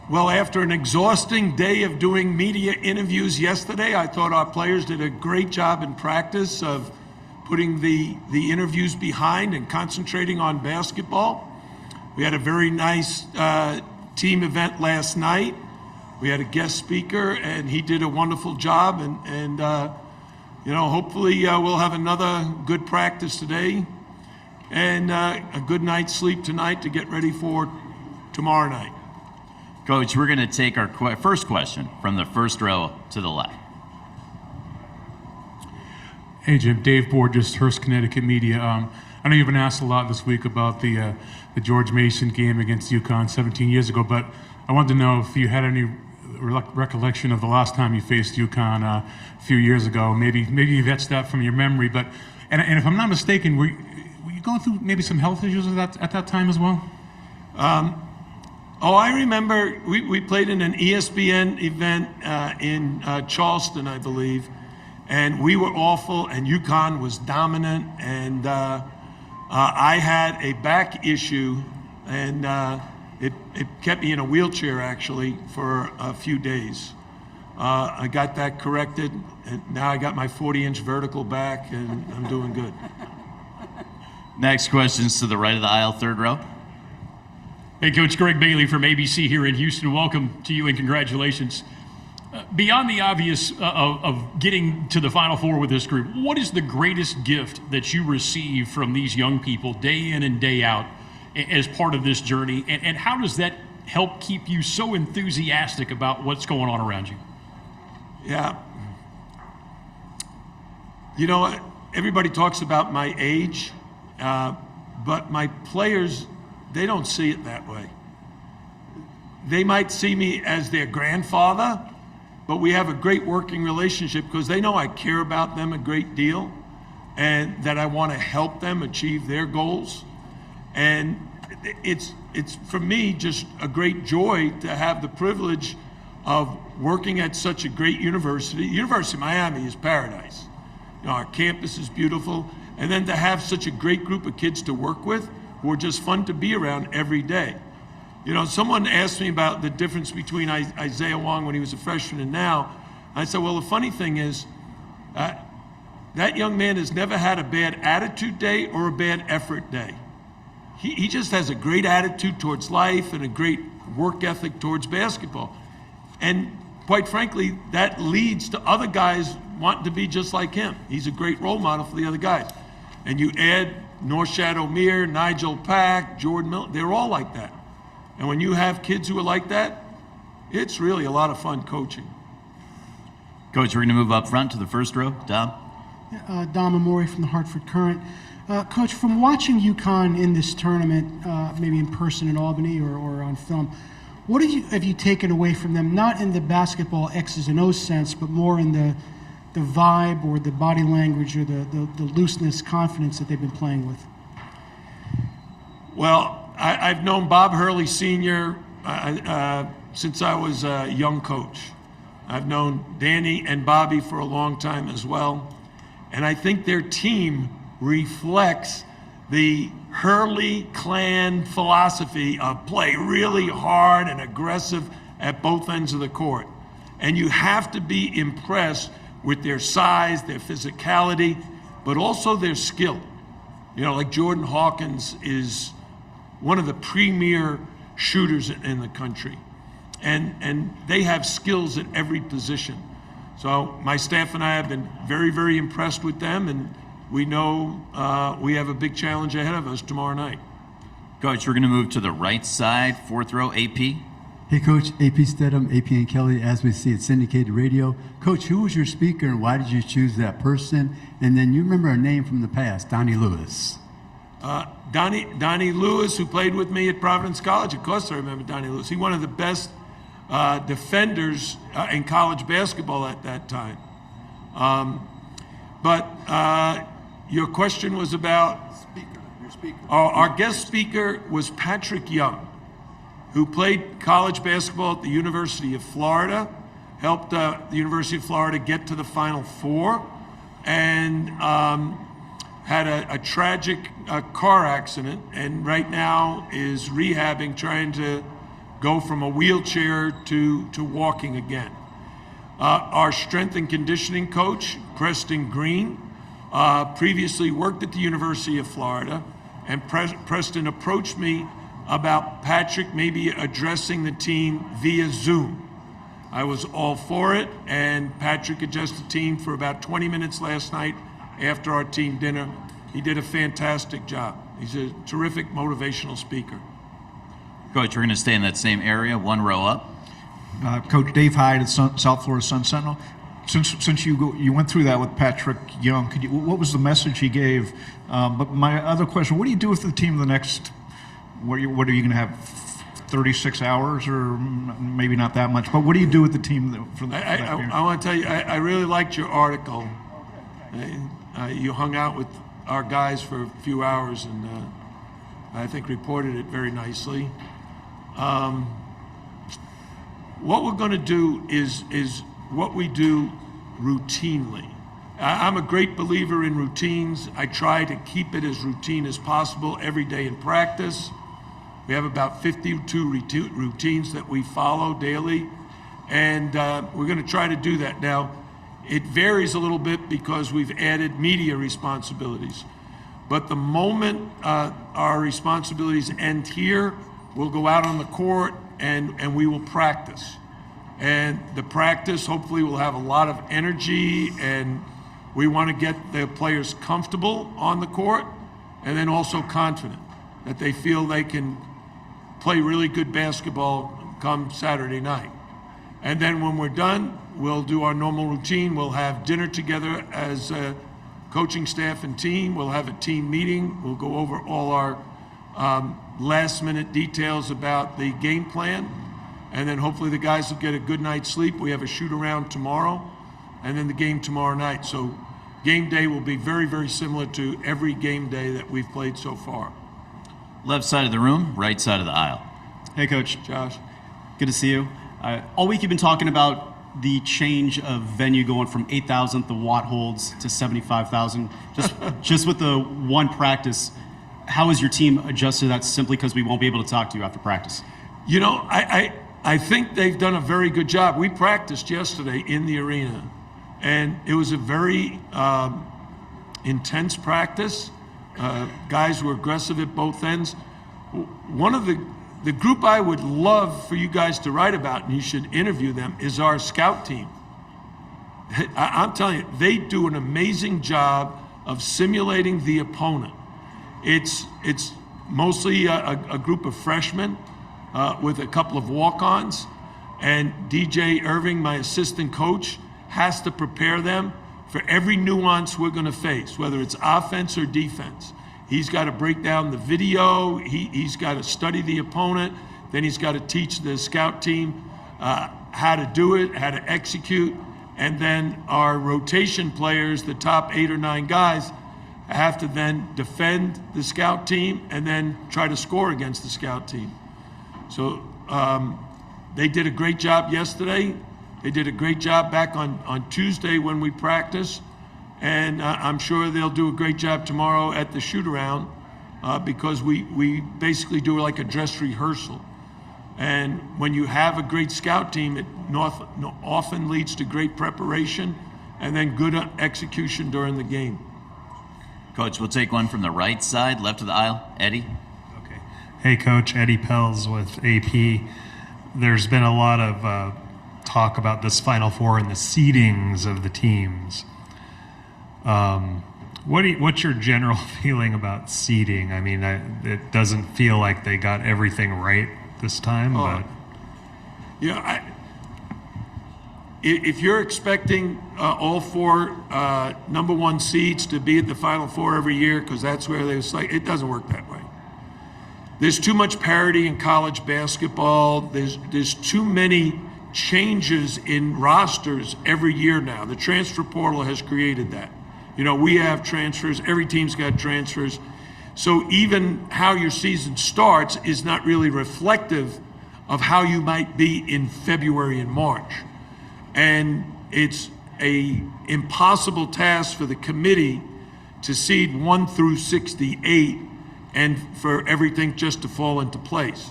Well, after an exhausting day of doing media interviews yesterday, I thought our players did a great job in practice of putting the interviews behind and concentrating on basketball. We had a very nice team event last night. We had a guest speaker, and he did a wonderful job. And hopefully we'll have another good practice today and a good night's sleep tonight to get ready for tomorrow night. Coach, we're going to take our first question from the first row to the left. Hey, Jim. Dave Borges, Hearst, Connecticut Media. I know you've been asked a lot this week about the George Mason game against UConn 17 years ago, but I wanted to know if you had any recollection of the last time you faced UConn a few years ago. Maybe you've etched that from your memory, but and if I'm not mistaken, were you going through maybe some health issues at that time as well? I remember we played in an ESPN event in Charleston, I believe, and we were awful, and UConn was dominant, and I had a back issue, and it kept me in a wheelchair, actually, for a few days. I got that corrected, and now I got my 40-inch vertical back, and I'm doing good. Next question's to the right of the aisle, third row. Hey, Coach, Greg Bailey from ABC here in Houston. Welcome to you and congratulations. Beyond the obvious of getting to the Final Four with this group, what is the greatest gift that you receive from these young people day in and day out as part of this journey? And how does that help keep you so enthusiastic about what's going on around you? Yeah. You know, everybody talks about my age, but my players, they don't see it that way. They might see me as their grandfather, but we have a great working relationship because they know I care about them a great deal and that I want to help them achieve their goals. And it's for me just a great joy to have the privilege of working at such a great university. University of Miami is paradise. You know, our campus is beautiful. And then to have such a great group of kids to work with who are just fun to be around every day. You know, someone asked me about the difference between Isaiah Wong when he was a freshman and now. I said, well, the funny thing is, that young man has never had a bad attitude day or a bad effort day. He just has a great attitude towards life and a great work ethic towards basketball. And quite frankly, that leads to other guys wanting to be just like him. He's a great role model for the other guys. And you add Norshad Omier, Nijel Pack, Jordan Miller, they're all like that. And when you have kids who are like that, it's really a lot of fun coaching. Coach, we're going to move up front to the first row. Dom? Dom Amori from the Hartford Courant. Coach, from watching UConn in this tournament, maybe in person in Albany or on film, what have you taken away from them, not in the basketball X's and O's sense, but more in the vibe or the body language or the looseness, confidence that they've been playing with? Well, I've known Bob Hurley Sr. Since I was a young coach. I've known Danny and Bobby for a long time as well. And I think their team reflects the Hurley clan philosophy of play really hard and aggressive at both ends of the court. And you have to be impressed with their size, their physicality, but also their skill. You know, like Jordan Hawkins is one of the premier shooters in the country. And they have skills at every position. So my staff and I have been very, very impressed with them, and we know we have a big challenge ahead of us tomorrow night. Coach, we're going to move to the right side, fourth row, AP. Hey, Coach, AP Stedham, AP and Kelly, as we see at syndicated radio. Coach, who was your speaker and why did you choose that person? And then you remember a name from the past, Donnie Lewis. Donnie Lewis, who played with me at Providence College. Of course I remember Donnie Lewis. He's one of the best defenders in college basketball at that time. But your question was about? Your speaker. Our guest speaker was Patrick Young, who played college basketball at the University of Florida, helped the University of Florida get to the Final Four, and had a tragic car accident, and right now is rehabbing, trying to go from a wheelchair to walking again. Our strength and conditioning coach, Preston Green, previously worked at the University of Florida, and Preston approached me about Patrick maybe addressing the team via Zoom. I was all for it, and Patrick addressed the team for about 20 minutes last night after our team dinner. He did a fantastic job. He's a terrific motivational speaker. Coach, we're going to stay in that same area, one row up. Coach Dave Hyde at South Florida Sun Sentinel. Since you went through that with Patrick Young, what was the message he gave? But my other question: what do you do with the team the next? What are you going to have? 36 hours, or maybe not that much. But what do you do with the team for that period? I want to tell you, I really liked your article. You hung out with our guys for a few hours, and I think reported it very nicely. What we're going to do is what we do routinely. I'm a great believer in routines. I try to keep it as routine as possible every day in practice. We have about 52 routines that we follow daily, and we're going to try to do that. Now, it varies a little bit because we've added media responsibilities. But the moment our responsibilities end here, we'll go out on the court and we will practice. And the practice, hopefully, will have a lot of energy, and we want to get the players comfortable on the court and then also confident that they feel they can play really good basketball come Saturday night. And then when we're done, we'll do our normal routine. We'll have dinner together as a coaching staff and team. We'll have a team meeting. We'll go over all our last minute details about the game plan. And then hopefully the guys will get a good night's sleep. We have a shoot around tomorrow and then the game tomorrow night. So game day will be very, very similar to every game day that we've played so far. Left side of the room, right side of the aisle. Hey, Coach. Josh? Good to see you. All week you've been talking about the change of venue going from 8,000 the Watt holds to 75,000. Just with the one practice, how has your team adjusted to that simply because we won't be able to talk to you after practice? You know, I think they've done a very good job. We practiced yesterday in the arena, and it was a very intense practice. Guys were aggressive at both ends. One of the group I would love for you guys to write about, and you should interview them, is our scout team. I'm telling you, they do an amazing job of simulating the opponent. It's mostly a group of freshmen with a couple of walk-ons, and DJ Irving, my assistant coach, has to prepare them for every nuance we're going to face, whether it's offense or defense. He's got to break down the video, he's got to study the opponent, then he's got to teach the scout team how to do it, how to execute, and then our rotation players, the top 8 or 9 guys, have to then defend the scout team and then try to score against the scout team. So they did a great job yesterday. They did a great job back on Tuesday when we practiced. And I'm sure they'll do a great job tomorrow at the shoot-around because we basically do like a dress rehearsal. And when you have a great scout team, it often leads to great preparation and then good execution during the game. Coach, we'll take one from the right side, left of the aisle. Eddie? Okay. Hey, Coach. Eddie Pells with AP. There's been a lot of talk about this Final Four and the seedings of the teams. What's your general feeling about seeding? I mean, it doesn't feel like they got everything right this time, but... You know, if you're expecting all 4 number 1 seeds to be at the Final Four every year, because that's where they like, it doesn't work that way. There's too much parity in college basketball. There's too many changes in rosters every year now. The transfer portal has created that. You know, we have transfers. Every team's got transfers. So even how your season starts is not really reflective of how you might be in February and March. And it's an impossible task for the committee to seed 1 through 68 and for everything just to fall into place.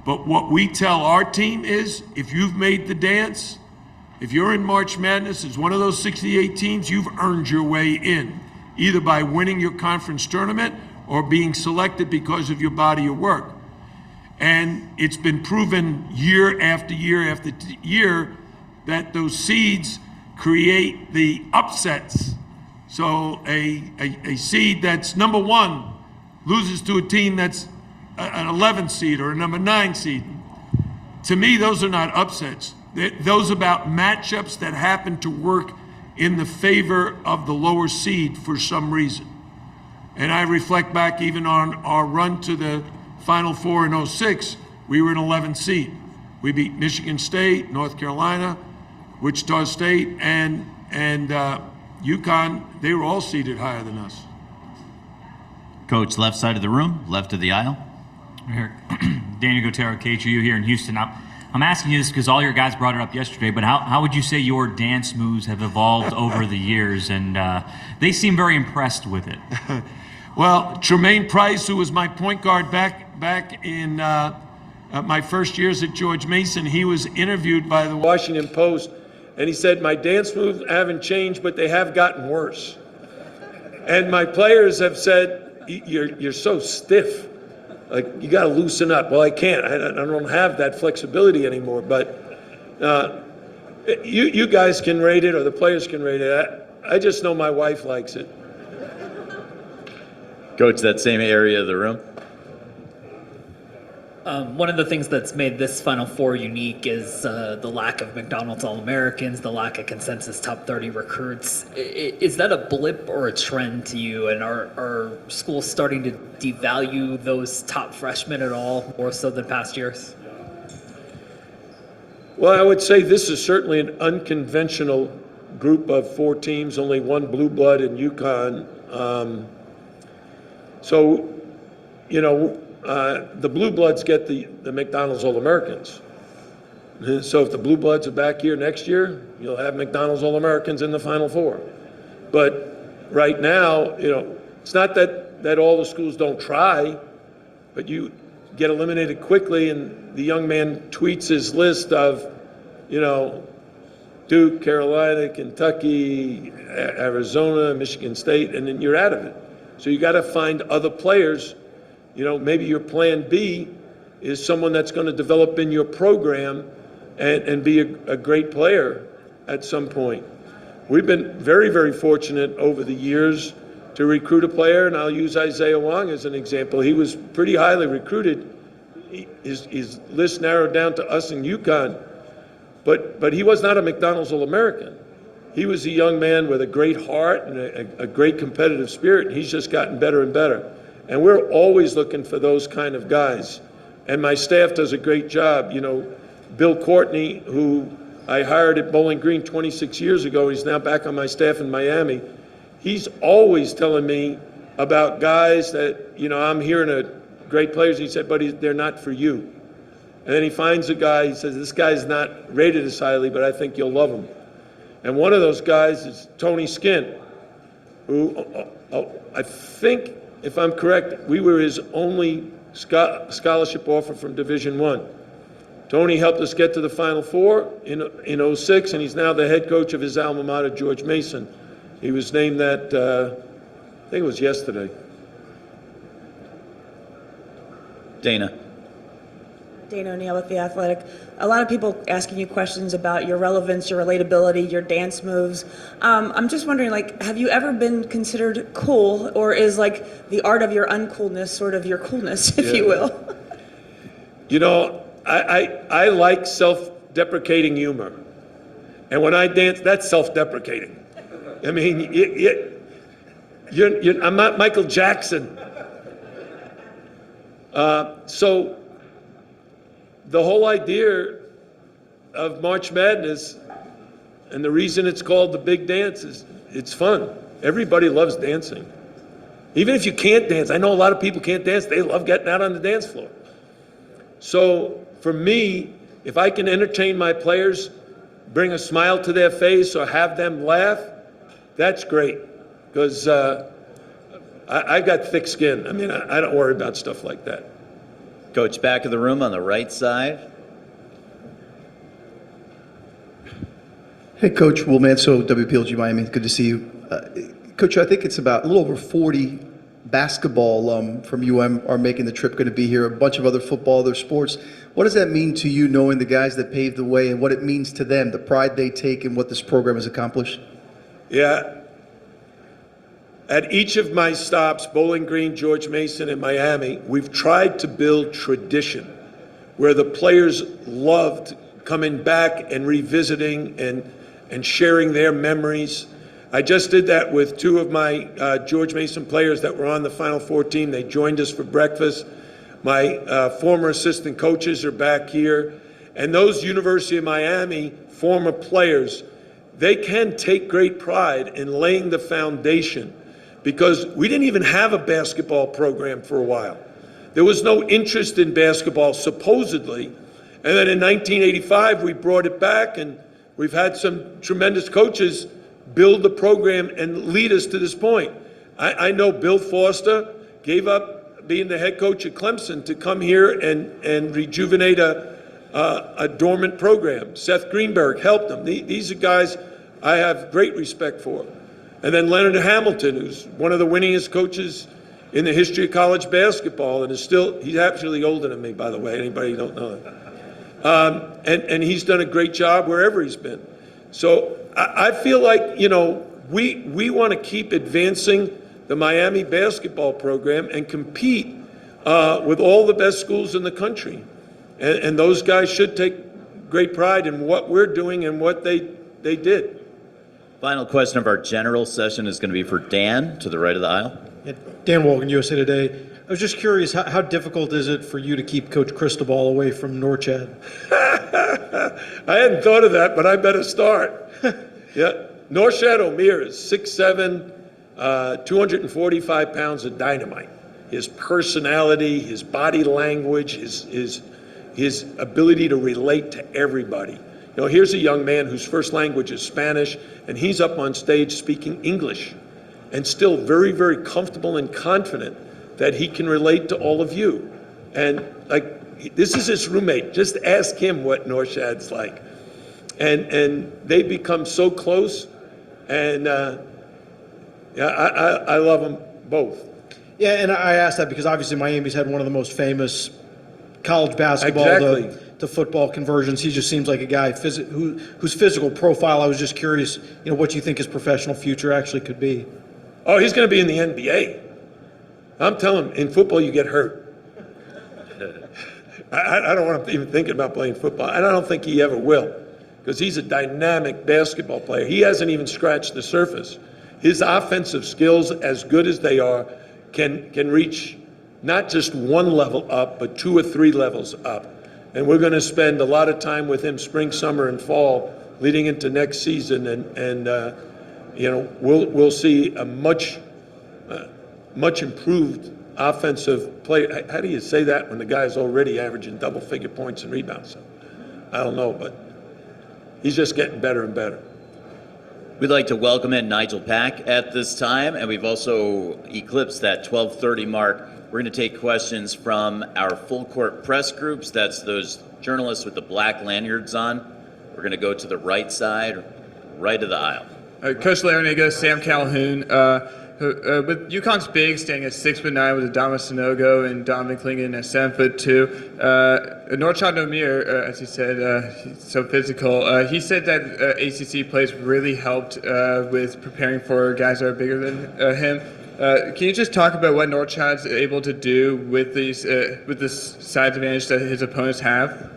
But what we tell our team is, if you've made the dance, if you're in March Madness as one of those 68 teams, you've earned your way in, either by winning your conference tournament or being selected because of your body of work. And it's been proven year after year after year that those seeds create the upsets. So a seed that's number one loses to a team that's an 11 seed or a number 9 seed. To me, those are not upsets. Those are about matchups that happen to work in the favor of the lower seed for some reason. And I reflect back even on our run to the Final Four in 06, we were an 11 seed. We beat Michigan State, North Carolina, Wichita State, and UConn. They were all seeded higher than us. Coach, left side of the room, left of the aisle. Here, Daniel Gotero, KHU here in Houston. I'm asking you this because all your guys brought it up yesterday, but how would you say your dance moves have evolved over the years? And they seem very impressed with it. Well, Tremaine Price, who was my point guard back in my first years at George Mason, he was interviewed by the Washington Post, and he said, my dance moves haven't changed, but they have gotten worse. And my players have said, you're so stiff. Like, you got to loosen up. Well, I can't. I don't have that flexibility anymore. But you guys can rate it, or the players can rate it. I just know my wife likes it. Coach, that same area of the room. One of the things that's made this Final Four unique is the lack of McDonald's All-Americans, the lack of consensus top 30 recruits. Is that a blip or a trend to you? And are schools starting to devalue those top freshmen at all, more so than past years? Well, I would say this is certainly an unconventional group of 4 teams, only one blue blood in UConn. So, you know, the Blue Bloods get the McDonald's All-Americans. So if the Blue Bloods are back here next year, you'll have McDonald's All-Americans in the Final Four. But right now, you know, it's not that all the schools don't try, but you get eliminated quickly, and the young man tweets his list of, you know, Duke, Carolina, Kentucky, Arizona, Michigan State, and then you're out of it. So you got to find other players. You know, maybe your plan B is someone that's going to develop in your program and be a great player at some point. We've been very, very fortunate over the years to recruit a player, and I'll use Isaiah Wong as an example. He was pretty highly recruited. His list narrowed down to us in UConn, but he was not a McDonald's All-American. He was a young man with a great heart and a great competitive spirit, and he's just gotten better and better. And we're always looking for those kind of guys. And my staff does a great job. You know, Bill Courtney, who I hired at Bowling Green 26 years ago, he's now back on my staff in Miami. He's always telling me about guys that, you know, I'm hearing great players. He said, but they're not for you. And then he finds a guy, he says, this guy's not rated as highly, but I think you'll love him. And one of those guys is Tony Skinn, who I think, if I'm correct, we were his only scholarship offer from Division I. Tony helped us get to the Final Four in 06, and he's now the head coach of his alma mater, George Mason. He was named that, I think it was yesterday. Dana. Dana O'Neill with The Athletic. A lot of people asking you questions about your relevance, your relatability, your dance moves. I'm just wondering, like, have you ever been considered cool, or is, like, the art of your uncoolness sort of your coolness, if you will? You know, I like self-deprecating humor. And when I dance, that's self-deprecating. I mean, I'm not Michael Jackson. So the whole idea of March Madness, and the reason it's called the big dance, is it's fun. Everybody loves dancing. Even if you can't dance, I know a lot of people can't dance, they love getting out on the dance floor. So for me, if I can entertain my players, bring a smile to their face, or have them laugh, that's great. Because I got thick skin. I mean, I don't worry about stuff like that. Coach, back of the room on the right side. Hey, Coach. Will Manso, WPLG Miami. Good to see you. Coach, I think it's about a little over 40 basketball alum from UM are making the trip, going to be here. A bunch of other football, other sports. What does that mean to you, knowing the guys that paved the way and what it means to them, the pride they take in what this program has accomplished? Yeah. At each of my stops, Bowling Green, George Mason, and Miami, we've tried to build tradition where the players loved coming back and revisiting and sharing their memories. I just did that with two of my George Mason players that were on the Final Four team. They joined us for breakfast. My former assistant coaches are back here. And those University of Miami former players, they can take great pride in laying the foundation, because we didn't even have a basketball program for a while. There was no interest in basketball, supposedly. And then in 1985, we brought it back, and we've had some tremendous coaches build the program and lead us to this point. I know Bill Foster gave up being the head coach at Clemson to come here and rejuvenate a dormant program. Seth Greenberg helped them. These are guys I have great respect for. And then Leonard Hamilton, who's one of the winningest coaches in the history of college basketball, and he's actually older than me, by the way, anybody who don't know that. And he's done a great job wherever he's been. So I feel like, we want to keep advancing the Miami basketball program and compete with all the best schools in the country. And those guys should take great pride in what we're doing and what they did. Final question of our general session is going to be for Dan, to the right of the aisle. Yeah, Dan Wolgan, USA Today. I was just curious, how difficult is it for you to keep Coach Cristobal away from Norchad? I hadn't thought of that, but I better start. Yeah, Norchad Omier is 6'7", 245 pounds of dynamite. His personality, his body language, his ability to relate to everybody. Here's a young man whose first language is Spanish, and he's up on stage speaking English and still very, very comfortable and confident that he can relate to all of you. And this is his roommate. Just ask him what Norchad's like. And they become so close, and I love them both. Yeah, and I asked that because obviously Miami's had one of the most famous college basketball to football conversions. He just seems like a guy whose physical profile, I was just curious, what you think his professional future actually could be. Oh, he's going to be in the NBA. I'm telling him, in football you get hurt. I don't want him even thinking about playing football, and I don't think he ever will, because he's a dynamic basketball player. He hasn't even scratched the surface. His offensive skills, as good as they are, can reach not just one level up, but 2 or 3 levels up. And we're going to spend a lot of time with him spring, summer, and fall leading into next season. And we'll see a much improved offensive play. How do you say that when the guy's already averaging double-figure points and rebounds? I don't know, but he's just getting better and better. We'd like to welcome in Nijel Pack at this time, and we've also eclipsed that 12:30 mark. We're going to take questions from our full court press groups. That's those journalists with the black lanyards on. We're going to go to the right side, right of the aisle. Coach Larranaga, Sam Calhoun. With UConn's big standing at 6'9" with Adama Sanogo and Donovan Clingan at 7'2", Norchad Omier, as he said, he's so physical. He said that ACC plays really helped with preparing for guys that are bigger than him. Can you just talk about what Norchad's able to do with this size advantage that his opponents have?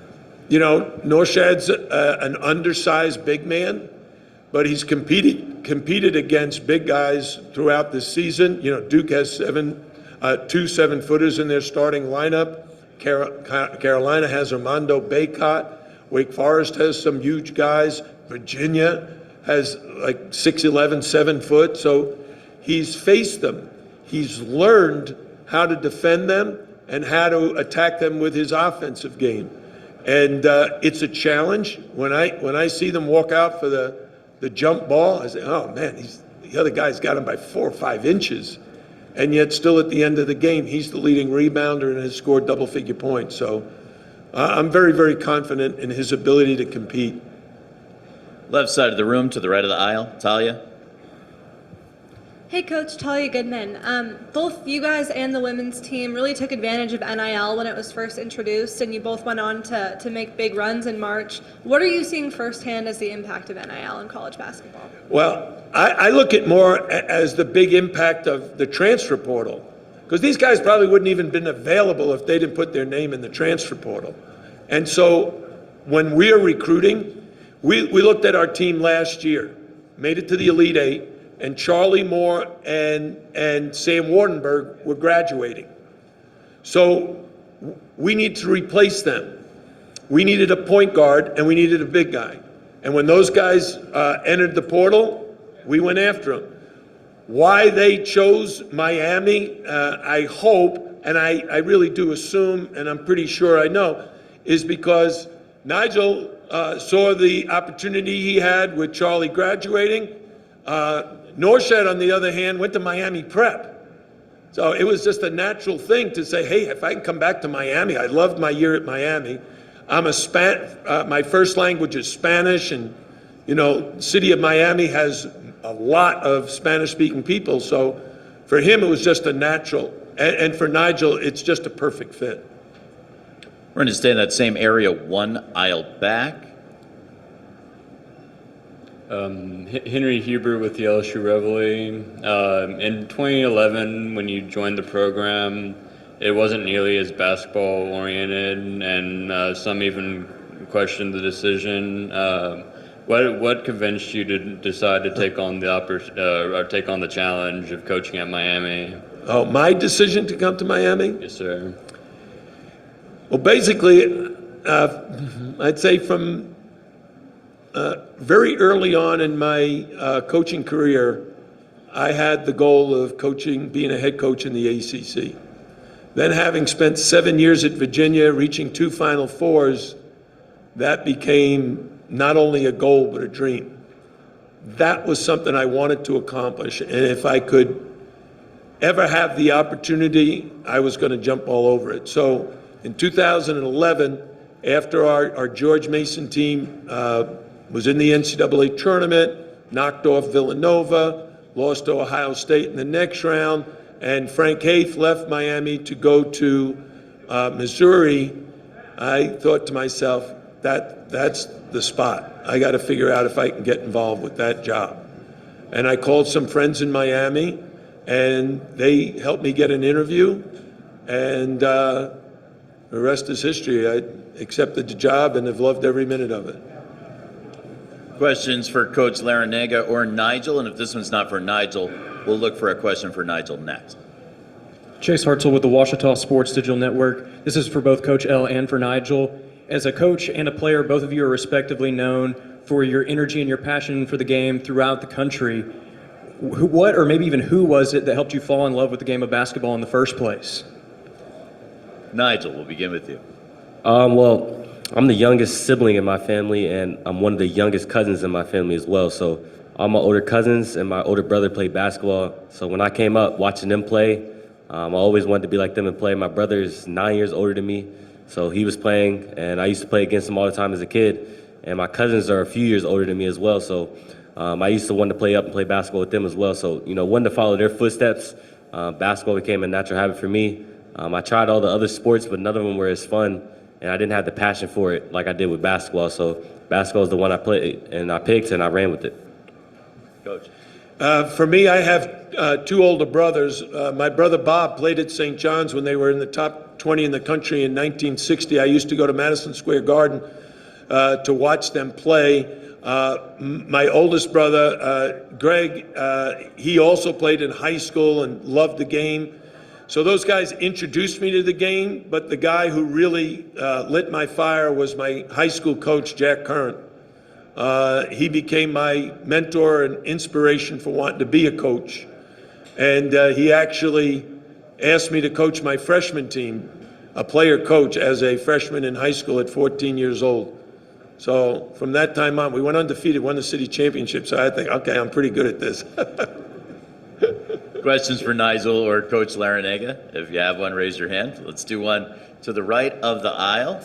Norchad's an undersized big man, but he's competed against big guys throughout the season. Duke has 2 7-footers in their starting lineup. Carolina has Armando Bacot. Wake Forest has some huge guys. Virginia has 6'11", 7 foot. So he's faced them. He's learned how to defend them and how to attack them with his offensive game. And it's a challenge. When I see them walk out for the jump ball, I say, oh man, the other guy's got him by 4 or 5 inches. and yet still at the end of the game, he's the leading rebounder and has scored double-figure points. So I'm very, very confident in his ability to compete. Left side of the room to the right of the aisle, Talia. Hey, Coach, Talia Goodman. Both you guys and the women's team really took advantage of NIL when it was first introduced, and you both went on to make big runs in March. What are you seeing firsthand as the impact of NIL in college basketball? Well, I look at more as the big impact of the transfer portal, because these guys probably wouldn't even been available if they didn't put their name in the transfer portal. And so when we're recruiting, we looked at our team last year, made it to the Elite Eight, and Charlie Moore and Sam Wardenberg were graduating. So we need to replace them. We needed a point guard and we needed a big guy. And when those guys entered the portal, we went after them. Why they chose Miami, I hope, and I really do assume, and I'm pretty sure I know, is because Nijel saw the opportunity he had with Charlie graduating. Norshad, on the other hand, went to Miami Prep. So it was just a natural thing to say, hey, if I can come back to Miami, I loved my year at Miami. My first language is Spanish, and, the city of Miami has a lot of Spanish-speaking people. So for him, it was just a natural. And for Nijel, it's just a perfect fit. We're going to stay in that same area, one aisle back. Henry Huber with the LSU Reveille. In 2011, when you joined the program, it wasn't nearly as basketball oriented, and some even questioned the decision. What convinced you to decide to take on the challenge of coaching at Miami? Oh, my decision to come to Miami? Yes, sir. Well, basically, I'd say from very early on in my coaching career, I had the goal of being a head coach in the ACC. Then, having spent 7 years at Virginia, reaching 2 Final Fours, that became not only a goal but a dream. That was something I wanted to accomplish, and if I could ever have the opportunity, I was going to jump all over it. So in 2011, after our George Mason team was in the NCAA tournament, knocked off Villanova, lost to Ohio State in the next round, and Frank Haith left Miami to go to Missouri, I thought to myself, that's the spot. I got to figure out if I can get involved with that job. And I called some friends in Miami, and they helped me get an interview, and the rest is history. I accepted the job and have loved every minute of it. Questions for Coach Larranaga or Nijel, and if this one's not for Nijel, we'll look for a question for Nijel next. Chase Hartzell with the Ouachita Sports Digital Network. This is for both Coach L and for Nijel. As a coach and a player, both of you are respectively known for your energy and your passion for the game throughout the country. What, or maybe even who was it that helped you fall in love with the game of basketball in the first place? Nijel, we'll begin with you. Well, I'm the youngest sibling in my family, and I'm one of the youngest cousins in my family as well. So all my older cousins and my older brother played basketball. So when I came up watching them play, I always wanted to be like them and play. My brother is 9 years older than me, so he was playing, and I used to play against him all the time as a kid. And my cousins are a few years older than me as well, so I used to want to play up and play basketball with them as well. So, wanting to follow their footsteps, basketball became a natural habit for me. I tried all the other sports, but none of them were as fun, and I didn't have the passion for it like I did with basketball. So basketball is the one I played, and I picked, and I ran with it. Coach. For me, I have 2 older brothers. My brother Bob played at St. John's when they were in the top 20 in the country in 1960. I used to go to Madison Square Garden to watch them play. My oldest brother, Greg, he also played in high school and loved the game. So those guys introduced me to the game, but the guy who really lit my fire was my high school coach, Jack Curran. He became my mentor and inspiration for wanting to be a coach. And he actually asked me to coach my freshman team, a player coach, as a freshman in high school at 14 years old. So from that time on, we went undefeated, won the city championship. So I think, okay, I'm pretty good at this. Questions for Nijel or Coach Larranaga? If you have one, raise your hand. Let's do one to the right of the aisle.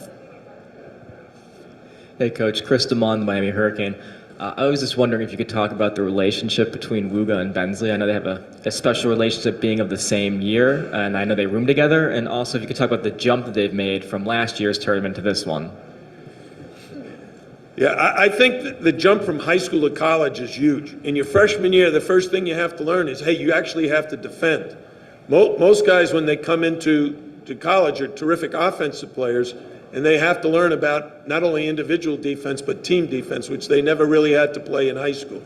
Hey, Coach. Chris DeMond, the Miami Hurricane. I was just wondering if you could talk about the relationship between Wooga and Bensley. I know they have a special relationship being of the same year, and I know they room together. And also, if you could talk about the jump that they've made from last year's tournament to this one. Yeah, I think that the jump from high school to college is huge. In your freshman year, the first thing you have to learn is, hey, you actually have to defend. Most guys, when they come into college, are terrific offensive players, and they have to learn about not only individual defense, but team defense, which they never really had to play in high school.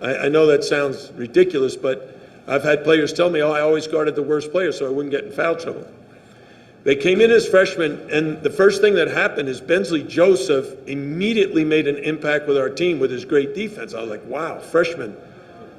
I know that sounds ridiculous, but I've had players tell me, I always guarded the worst player so I wouldn't get in foul trouble. They came in as freshmen, and the first thing that happened is Bensley Joseph immediately made an impact with our team with his great defense. I was like, wow, freshman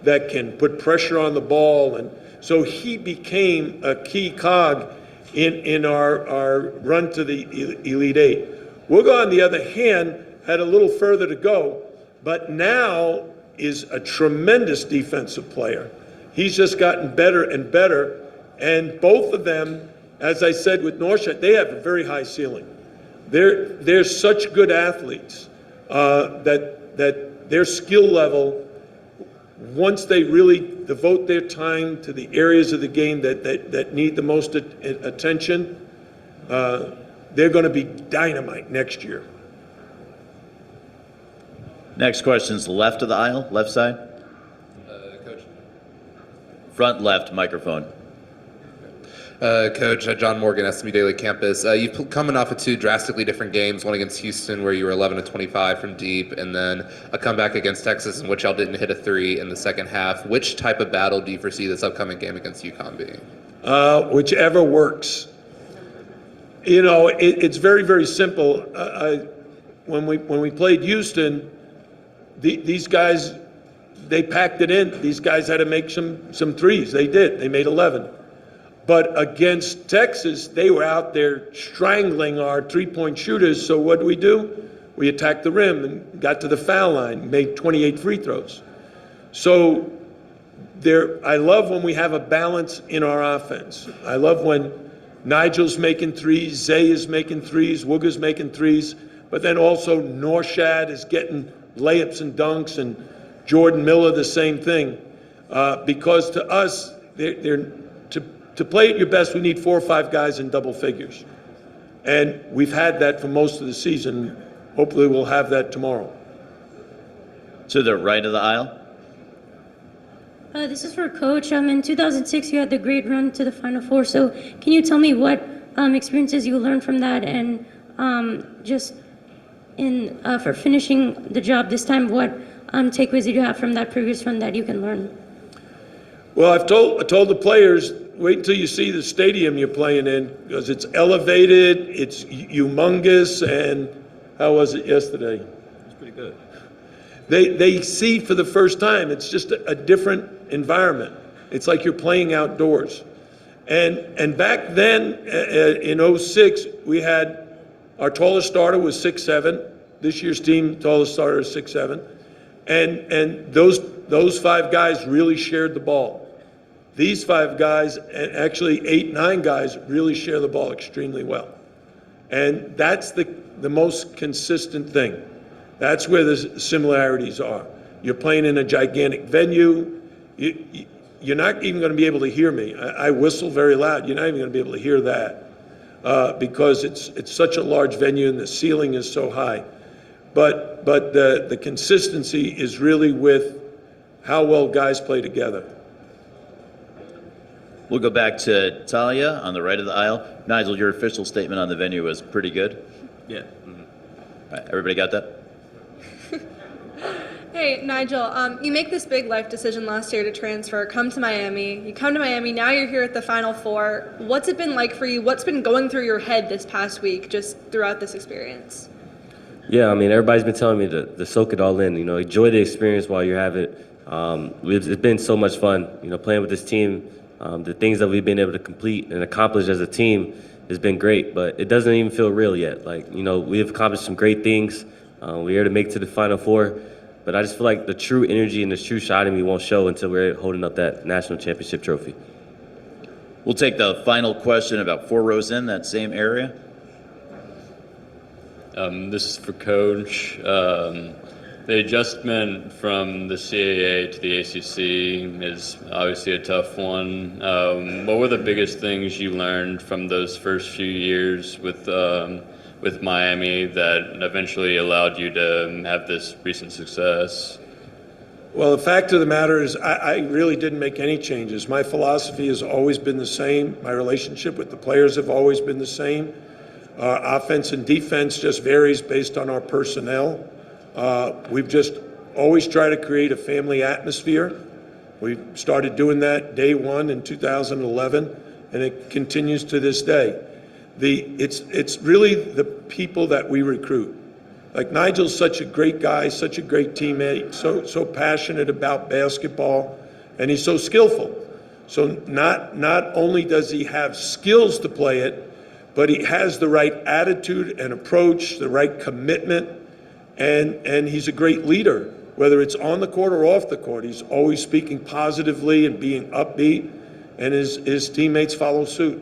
that can put pressure on the ball. And so he became a key cog in our run to the Elite Eight. Wooga, on the other hand, had a little further to go, but now is a tremendous defensive player. He's just gotten better and better, and both of them, as I said with Norshad, they have a very high ceiling. They're such good athletes that their skill level, once they really devote their time to the areas of the game that need the most attention, they're going to be dynamite next year. Next question is left of the aisle, left side. Coach. Front left microphone. Coach, John Morgan, SMU Daily Campus. You've coming off of two drastically different games, one against Houston where you were 11 of 25 from deep, and then a comeback against Texas in which y'all didn't hit a three in the second half. Which type of battle do you foresee this upcoming game against UConn being? Whichever works. You know, it's very, very simple. When we played Houston, these guys, they packed it in. These guys had to make some threes. They did. They made 11. But against Texas, they were out there strangling our three-point shooters. So what do? We attacked the rim and got to the foul line, made 28 free throws. So I love when we have a balance in our offense. I love when Nigel's making threes, Zay is making threes, Wooga's making threes, but then also Norshad is getting layups and dunks, and Jordan Miller the same thing. Because to us, to play at your best, we need 4 or 5 guys in double figures. And we've had that for most of the season. Hopefully we'll have that tomorrow. To the right of the aisle. This is for Coach. In 2006, you had the great run to the Final Four. So can you tell me what experiences you learned from that, and for finishing the job this time, what takeaways did you have from that previous run that you can learn? Well, I told the players, wait until you see the stadium you're playing in, because it's elevated, it's humongous, and how was it yesterday? It was pretty good. They see for the first time, it's just a different environment. It's like you're playing outdoors. And back then, in 06, we had, our tallest starter was 6'7". This year's team tallest starter is 6'7". And those 5 guys really shared the ball. These 5 guys, and actually 8, 9 guys, really share the ball extremely well. And that's the most consistent thing. That's where the similarities are. You're playing in a gigantic venue. You're not even going to be able to hear me. I whistle very loud. You're not even going to be able to hear that because it's such a large venue and the ceiling is so high. But the consistency is really with how well guys play together. We'll go back to Talia on the right of the aisle. Nijel, your official statement on the venue was pretty good. Yeah. Mm-hmm. All right, everybody got that? Hey, Nijel, you make this big life decision last year to transfer, come to Miami. You come to Miami, now you're here at the Final Four. What's it been like for you? What's been going through your head this past week, just throughout this experience? Yeah, I mean, everybody's been telling me to soak it all in. You know, enjoy the experience while you have it. It's been so much fun, you know, playing with this team. The things that we've been able to complete and accomplish as a team has been great, but it doesn't even feel real yet. Like, you know, we have accomplished some great things. We're here to make it to the Final Four. But I just feel like the true energy and the true shot in me won't show until we're holding up that national championship trophy. We'll take the final question about 4 rows in that same area. This is for Coach. The adjustment from the CAA to the ACC is obviously a tough one. What were the biggest things you learned from those first few years with Miami that eventually allowed you to have this recent success? Well, the fact of the matter is I really didn't make any changes. My philosophy has always been the same. My relationship with the players have always been the same. Offense and defense just varies based on our personnel. We've just always tried to create a family atmosphere. We started doing that day one in 2011, and it continues to this day. It's really the people that we recruit. Like Nigel's such a great guy, such a great teammate, so passionate about basketball, and he's so skillful. So not only does he have skills to play it, but he has the right attitude and approach, the right commitment, and he's a great leader. Whether it's on the court or off the court, he's always speaking positively and being upbeat, and his teammates follow suit.